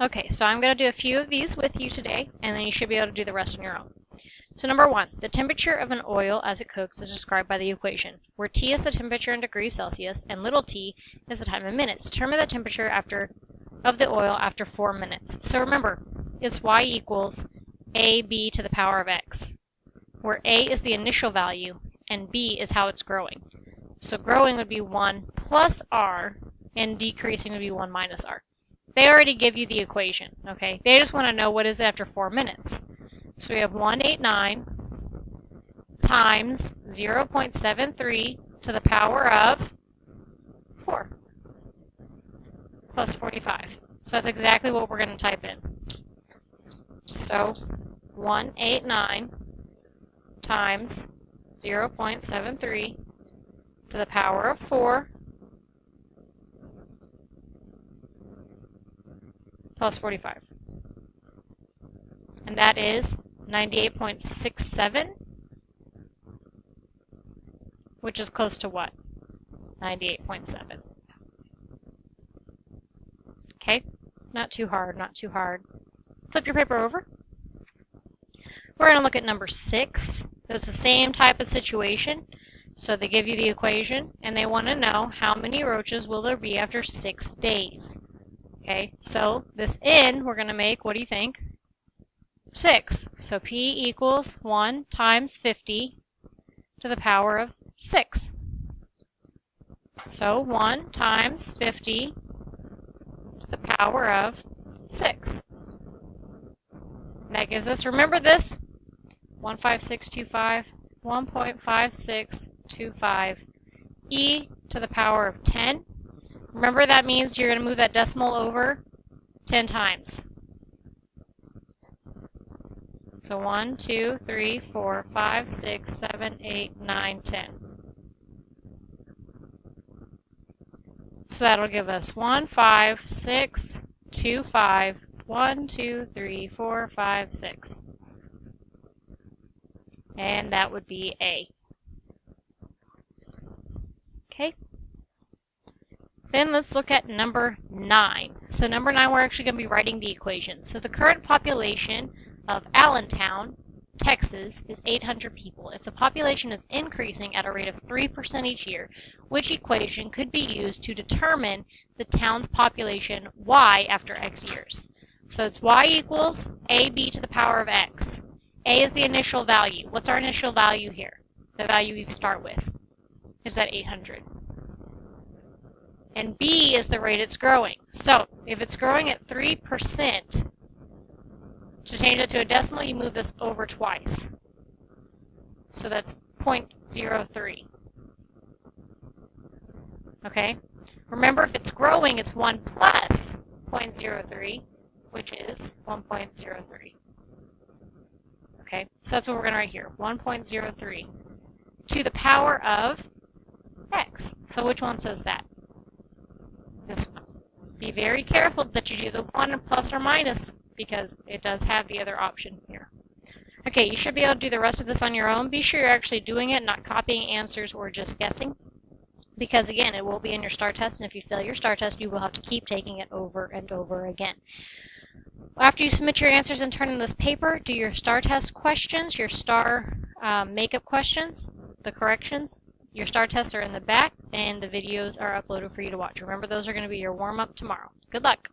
Okay, so I'm going to do a few of these with you today, and then you should be able to do the rest on your own. So number 1, the temperature of an oil as it cooks is described by the equation, where T is the temperature in degrees Celsius and little t is the time in minutes. Determine the temperature of the oil after 4 minutes. So remember, it's y equals AB to the power of x, where A is the initial value and B is how it's growing. So growing would be 1 plus R and decreasing would be 1 minus R. They already give you the equation, okay? They just want to know what is it after 4 minutes. So we have 189 times 0.73 to the power of 4 plus 45. So that's exactly what we're going to type in. So 189 times 0.73 to the power of 4 plus 45. And that is 98.67, which is close to what? 98.7. Okay, not too hard, not too hard. Flip your paper over. We're going to look at number 6. It's the same type of situation. So they give you the equation, and they want to know how many roaches will there be after 6 days. Okay, so this n we're going to make, what do you think? 6. So P equals 1 times 50 to the power of 6. So 1 times 50 to the power of 6. And that gives us, remember this, 15625, 1.5625 e to the power of 10. Remember that means you're going to move that decimal over 10 times. So 1, 2, 3, 4, 5, 6, 7, 8, 9, 10. So that'll give us 1, 5, 6, 2, 5, 1, 2, 3, 4, 5, 6. And that would be A. Okay. Then let's look at number 9. So number 9, we're actually going to be writing the equation. So the current population of Allentown, Texas, is 800 people. If the population is increasing at a rate of 3% each year, which equation could be used to determine the town's population y after x years? So it's y equals ab to the power of x. A is the initial value. What's our initial value here? The value we start with is that 800. And b is the rate it's growing. So if it's growing at 3%, to change it to a decimal, you move this over twice. So that's 0.03. Okay? Remember, if it's growing, it's 1 plus 0.03, which is 1.03. Okay? So that's what we're going to write here. 1.03 to the power of x. So which one says that? This one. Be very careful that you do the 1 plus or minus, because it does have the other option here. Okay, you should be able to do the rest of this on your own. Be sure you're actually doing it, not copying answers or just guessing, because again, it will be in your STAR test, and if you fail your STAR test, you will have to keep taking it over and over again. After you submit your answers and turn in this paper, do your STAR test questions, your STAR makeup questions, the corrections. Your STAR tests are in the back, and the videos are uploaded for you to watch. Remember, those are going to be your warm-up tomorrow. Good luck.